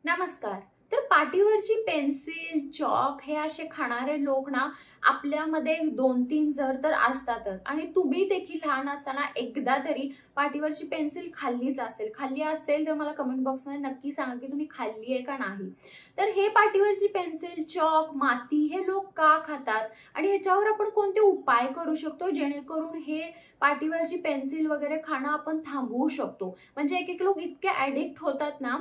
नमस्कार. तर पाटीवरची pencil, chalk हे असे खाणारे लोक ना आपल्यामध्ये 2-3 जर तर असतातच आणि तुम्ही देखील लहान असताना एकदा तरी पाटीवरची पेन्सिल खाल्लीच असेल. खाल्ली असेल तर मला कमेंट बॉक्समध्ये नक्की सांगा की तुम्ही खाल्ली आहे का नाही. तर हे पाटीवरची पेन्सिल, चॉक, माती हे लोक का खातात आणि ह्याच्यावर आपण कोणते उपाय करू शकतो जेणेकरून हे पाटीवरची पेन्सिल वगैरे खाणं आपण थांबवू शकतो. म्हणजे एक लोक इतके ॲडिक्ट होतात ना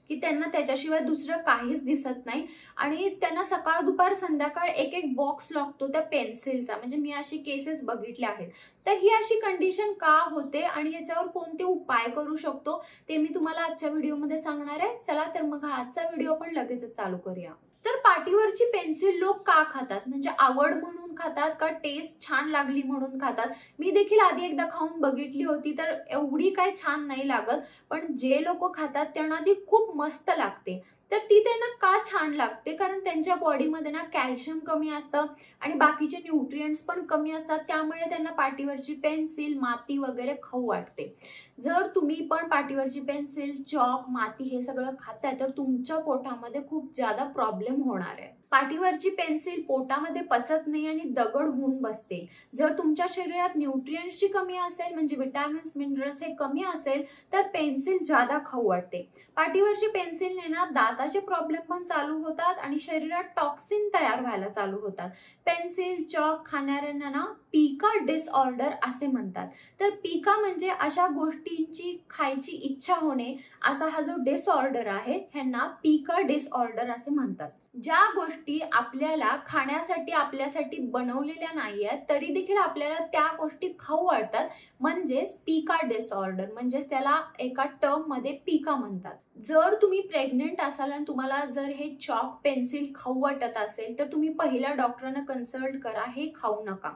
की त्यांना त्याच्याशिवाय दुसरं काहीच दिसत नाही आणि त्यांना सकाळ दुपार संध्याकाळ एक एक बॉक्स लागतो त्या पेन्सिलचा. म्हणजे मी अशी केसेस बघितले आहेत. तर ही अशी कंडिशन का होते आणि ह्याच्यावर कोणते उपाय करू शकतो ते मी तुम्हाला आजच्या व्हिडिओमध्ये सांगणार आहे. चला तर मग हा आजचा व्हिडिओ आपण लगेचच चालू करूया. तर पाटीवरची पेन्सिल लोक का खातात? म्हणजे आवड म्हणून खातात का टेस्ट छान लागली म्हणून खातात? मी देखील आधी एकदा खाऊन बघितली होती तर एवढी काय छान नाही लागत, पण जे लोक खातात त्यांना ती खूप मस्त लागते. तर ती त्यांना का छान लागते? कारण त्यांच्या बॉडीमध्ये ना कॅल्शियम कमी असतं आणि बाकीचे न्यूट्रिएंट्स पण कमी असतात, त्यामुळे त्यांना पाटीवरची पेन्सिल, माती वगैरे खाऊ वाटते. जर तुम्ही पण पाटीवरची पेन्सिल, चॉक, माती हे सगळं खाताय तर तुमच्या पोटामध्ये खूप ज्यादा प्रॉब्लेम होणार आहे. पाटीवरची पेन्सिल पोटामध्ये पचत नाही आणि दगड होऊन बसते. जर तुमच्या शरीरात न्यूट्रिएंट्सची कमी असेल म्हणजे विटॅमिन्स, मिनरल्स हे कमी असेल तर पेन्सिल ज्यादा खाऊ वाटते. पाटीवरची पेन्सिलने ना दाताचे प्रॉब्लेम पण चालू होतात आणि शरीरात टॉक्सिन तयार व्हायला चालू होतात. पेन्सिल, चॉक खाणाऱ्यांना ना पिका डिसऑर्डर असे म्हणतात. तर पिका म्हणजे अशा गोष्टींची खायची इच्छा होणे, असा हा जो डिसऑर्डर आहे ह्यांना पिका डिसऑर्डर असे म्हणतात. ज्या गोष्टी आपल्याला खाण्यासाठी आपल्यासाठी बनवलेल्या नाही आहेत तरी देखील आपल्याला त्या गोष्टी खाऊ वाटतात, म्हणजेच पिका डिसऑर्डर. म्हणजेच त्याला एका टर्म मध्ये पिका म्हणतात. जर तुम्ही प्रेग्नेंट असाल आणि तुम्हाला जर हे चॉक, पेन्सिल खाऊ वाटत असेल तर तुम्ही पहिला डॉक्टरांना कन्सल्ट करा, हे खाऊ नका.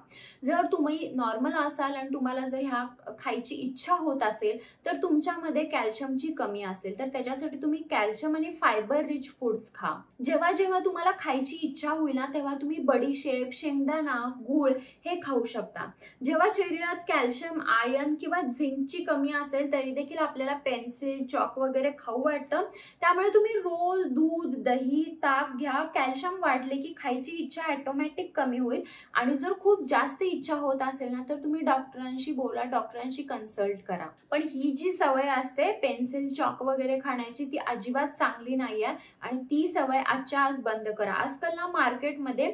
जर तुम्ही नॉर्मल असाल आणि तुम्हाला जर ह्या खायची इच्छा होत असेल तर तुमच्यामध्ये कॅल्शियमची कमी असेल तर त्याच्यासाठी तुम्ही कॅल्शियम आणि फायबर रिच फूड्स खा. जेव्हा जेव्हा तुम्हाला खायची इच्छा होईल ना तेव्हा तुम्ही बडीशेप, शेंगदाणा, गूळ हे खाऊ शकता. जेव्हा शरीरात कॅल्शियम, आयर्न किंवा झिंकची कमी असेल तरी देखील आपल्याला पेन्सिल, चॉक वगैरे खाऊ वाटतं. त्यामुळे तुम्ही रोज दूध, दही, ताक घ्या. कॅल्शियम वाढले की खायची इच्छा ऑटोमॅटिक कमी होईल आणि जर खूप जास्त इच्छा होत असेल ना तर तुम्ही डॉक्टरांशी बोला, डॉक्टरांशी कन्सल्ट करा. पण ही जी सवय असते पेन्सिल, चॉक वगैरे खाण्याची ती अजिबात चांगली नाहीये आणि ती सवय आजच्या आज बंद करा. आजकाल ना मार्केटमध्ये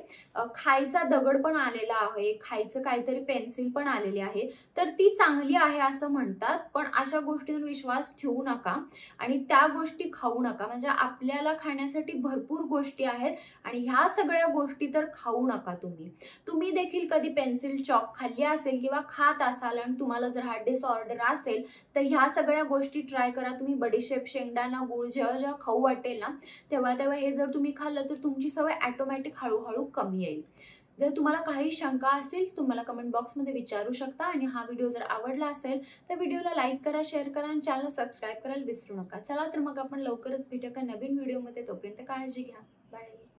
खायचा दगड पण आलेला आहे, खायचं काहीतरी पेन्सिल पण आलेली आहे, तर ती चांगली आहे असं म्हणतात. पण अशा गोष्टींवर विश्वास ठेवू नका आणि त्या गोष्टी खाऊ नका. म्हणजे आपल्याला खाण्यासाठी भरपूर गोष्टी आहेत आणि ह्या सगळ्या गोष्टी तर खाऊ नका तुम्ही. तुम्ही देखील कधी पेन्सिल, चॉक खाल्ली असेल किंवा खात असाल आणि तुम्हाला जर हा डिसऑर्डर असेल तर ह्या सगळ्या गोष्टी ट्राय करा. तुम्ही बडीशेप, शेंगदाणा, गूळ जेव्हा जेव्हा खाऊ वाटेल ना तेव्हा तेव्हा हे जर तुम्ही खाल्लं तर तुमची सवय ऑटोमॅटिक हळूहळू कमी येईल. जर तुम्हाला काही शंका असेल तुम्हाला कमेंट बॉक्समध्ये विचारू शकता आणि हा व्हिडिओ जर आवडला असेल तर व्हिडिओला लाईक करा, शेअर करा आणि चॅनल सबस्क्राईब करायला विसरू नका. चला तर मग आपण लवकरच भेटू एका नवीन व्हिडिओमध्ये. तोपर्यंत काळजी घ्या. बाय.